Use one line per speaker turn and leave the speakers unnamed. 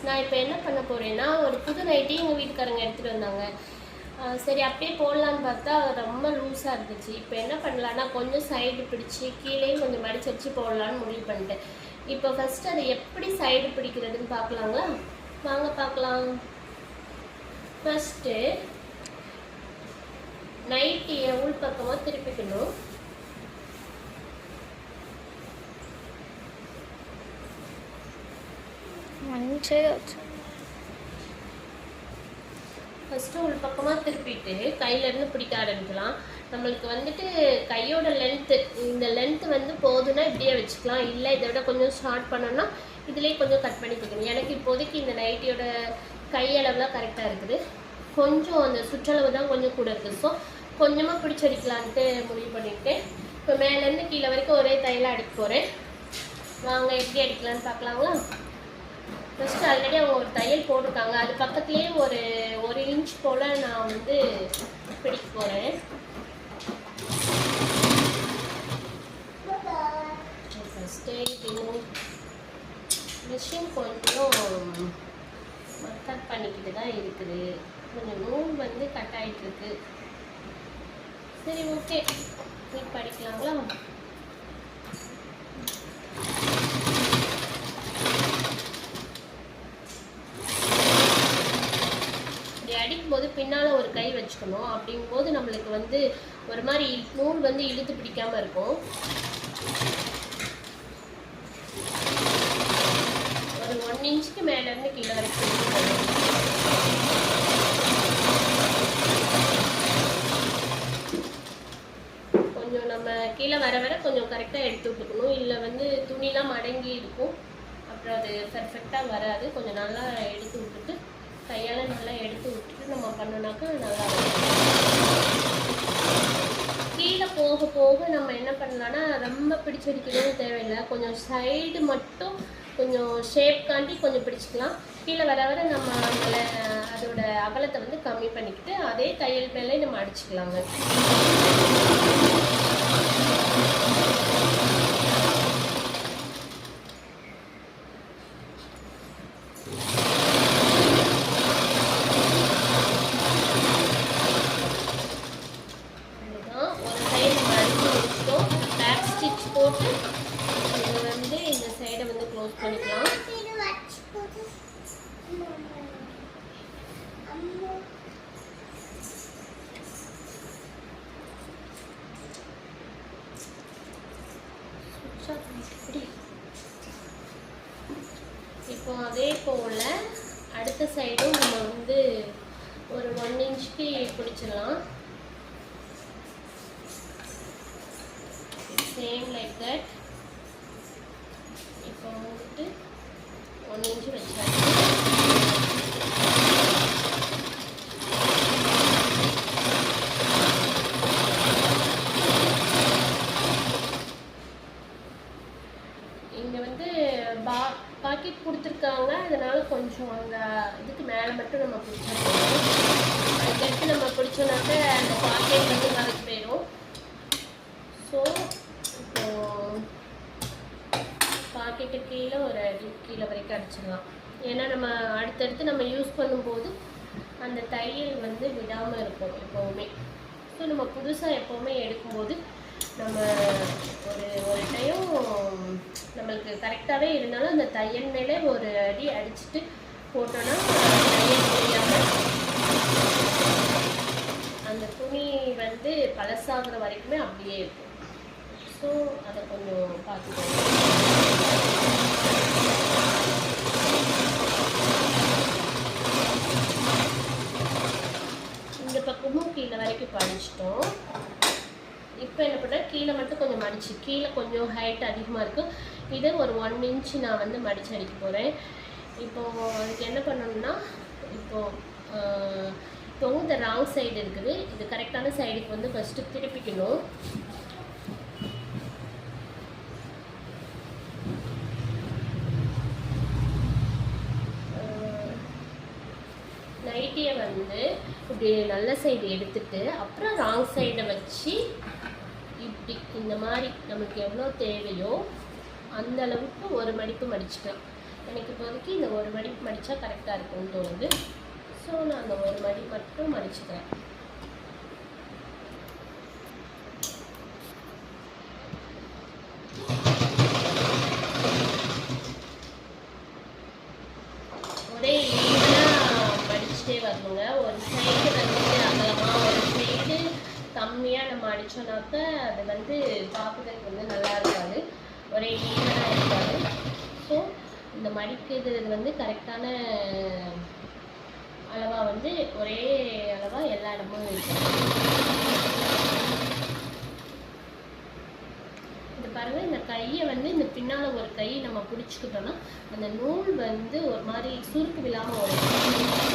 நான் இப்போ என்ன பண்ண போகிறேன்னா, ஒரு புது நைட்டி எங்கள் வீட்டுக்காரங்க எடுத்துகிட்டு வந்தாங்க. சரி அப்படியே போடலான்னு பார்த்தா ரொம்ப லூஸாக இருந்துச்சு. இப்போ என்ன பண்ணலான்னா, கொஞ்சம் சைடு பிடிச்சி கீழேயும் கொஞ்சம் மடிச்சு வச்சு போடலான்னு முடிவு பண்ணிட்டேன். இப்போ ஃபஸ்ட்டு அதை எப்படி சைடு பிடிக்கிறதுன்னு பார்க்கலாங்களா? வாங்க பார்க்கலாம். ஃபஸ்ட்டு நைட்டியை உள் பக்கமாக திருப்பிக்கணும். ஃபஸ்ட்டு உள் பக்கமாக திருப்பிட்டு கையிலேருந்து பிடிக்க ஆரம்பிக்கலாம். நம்மளுக்கு வந்துட்டு கையோட லென்த்து, இந்த லென்த்து வந்து போதுன்னா இப்படியே வச்சுக்கலாம். இல்லை இதை விட கொஞ்சம் ஸ்டார்ட் பண்ணோன்னா இதிலே கொஞ்சம் கட் பண்ணி கொடுக்கணும். எனக்கு இப்போதைக்கு இந்த நைட்டியோட கையளவுலாம் கரெக்டாக இருக்குது. கொஞ்சம் அந்த சுற்றளவு தான் கொஞ்சம் கூட இருக்குது. ஸோ கொஞ்சமாக பிடிச்சடிக்கலான்ட்டு முடிவு பண்ணிவிட்டேன். இப்போ மேலேருந்து கீழே வரைக்கும் ஒரே தையலாக அடிக்க போகிறேன். வாங்க எப்படி அடிக்கலான்னு பார்க்கலாங்களா? ஃபஸ்ட்டு ஆல்ரெடி அவங்க ஒரு தையல் போட்டிருக்காங்க. அது பக்கத்துலேயே ஒரு இன்ச் போல் நான் வந்து பிடிக்க போகிறேன். ஃபஸ்ட்டே இன்னும் மிஷின் கொஞ்சம் கட் பண்ணிக்கிட்டு தான் இருக்குது. கொஞ்சம் நூல் வந்து கட் ஆகிட்டுருக்கு. சரி ஓகே, இப்போ படிக்கலாங்களா? அடிக்கும்போது பின்னால் ஒரு கை வச்சுக்கணும். அப்படிங்கும்போது நம்மளுக்கு வந்து ஒரு மாதிரி நூல் வந்து இழுத்து பிடிக்காமல் இருக்கும். ஒரு 1 இன்ச்சுக்கு மேலேருந்து கீழே வரைக்கும் கொஞ்சம் நம்ம கீழே வர வர கொஞ்சம் கரெக்டாக எடுத்து விட்டுக்கணும். இல்லை வந்து துணிலாம் மடங்கி இருக்கும், அப்புறம் அது பர்ஃபெக்டாக வராது. கொஞ்சம் நல்லா எடுத்து விட்டுட்டு கையால் நல்லா எடுத்து விட்டுட்டு நம்ம பண்ணோன்னாக்கா நல்லா இருக்கும். கீழே போக போக நம்ம என்ன பண்ணலான்னா, ரொம்ப பிடிச்சடிக்கணும்னு தேவையில்லை. கொஞ்சம் சைடு மட்டும் கொஞ்சம் ஷேப் காண்டி கொஞ்சம் பிடிச்சிக்கலாம். கீழே வர வர நம்ம அதோட அகலத்தை வந்து கம்மி பண்ணிக்கிட்டு அதே தையல் மேலே நம்ம அடிச்சுக்கலாங்க. போட்டு இதை வந்து இந்த சைடை வந்து க்ளோஸ் பண்ணிக்கலாம். இப்போ அதே போல் அடுத்த சைடும் நம்ம வந்து ஒரு 1 இன்ச்சுக்கு பிடிச்சிடலாம். Same like that. இப்போ வந்துட்டு 1 இன்ச்சு வச்சாச்சு. இங்கே வந்து பாக்கெட் கொடுத்துருக்காங்க. அதனால கொஞ்சம் அந்த இதுக்கு மேலே மட்டும் நம்ம பிடிச்சிருக்கோம். அதுக்கடுத்து நம்ம பிடிச்சோன்னாக்க அந்த பாக்கெட் வந்து மறைச்சு போயிடும். ஸோ இப்போ பாக்கெட்டு கீழே ஒரு கீழே வரைக்கும் அடிச்சிடலாம். ஏன்னா நம்ம அடுத்தடுத்து நம்ம யூஸ் பண்ணும்போது அந்த தையல் வந்து விடாமல் இருக்கும் எப்போவுமே. ஸோ நம்ம புதுசாக எப்போவுமே எடுக்கும்போது நம்ம ஒரு டைம் நம்மளுக்கு கரெக்டாகவே இருந்தாலும் அந்த தையல் மேலே ஒரு அடி அடிச்சுட்டு போட்டோன்னா தையல் தெரியாமல் அந்த துணி வந்து பழசாகிற வரைக்குமே அப்படியே இருக்கும். ஸோ அதை கொஞ்சம் பார்த்துக்கோங்க. இந்த பக்கமும் கீழே வரைக்கும் படிச்சிட்டோம். இப்போ என்ன பண்ணுறேன், கீழே மட்டும் கொஞ்சம் மடிச்சு, கீழே கொஞ்சம் ஹைட் அதிகமாக இருக்குது. இதை ஒரு 1 இன்ச்சு நான் வந்து மடித்து அடிக்க போகிறேன். இப்போது அதுக்கு என்ன பண்ணணும்னா, இப்போ இந்த ராங் சைடு இருக்குது. இது கரெக்டான சைடுக்கு வந்து ஃபஸ்ட்டு திருப்பிக்கணும். நைட்டியை வந்து இப்படி நல்ல சைடு எடுத்துட்டு அப்புறம் ராங் சைடை வச்சு இப்படி இந்த மாதிரி நமக்கு எவ்வளோ தேவையோ அந்த அளவுக்கு ஒரு மடிப்பு மடிச்சுக்கலாம். எனக்கு இப்போதைக்கு இந்த ஒரு மடி மடித்தா கரெக்டாக இருக்கும்னு தோணுது. ஸோ நான் அந்த ஒரு மடி மட்டும் மடிச்சுக்கிறேன். ஒரே ஈவனாக மடிச்சுட்டே வரணுங்க. ஒரு சைடு வந்துட்டு அகலமாக, ஒரு சைடு கம்மியாக நம்ம அடித்தோம்னாக்க அது வந்து பார்க்குறதுக்கு வந்து நல்லா இருக்காது, ஒரே ஈவனாக இருக்காது. ஸோ இந்த மடிக்கிறது வந்து கரெக்டான அளவாக வந்து ஒரே அளவாக எல்லா இடமும் இருக்கும். இது பாருங்கள், இந்த கையை வந்து இந்த பின்னால் ஒரு கை நம்ம பிடிச்சிக்கிட்டோன்னா அந்த நூல் வந்து ஒரு மாதிரி சுருக்கு விழாமல் வரும்.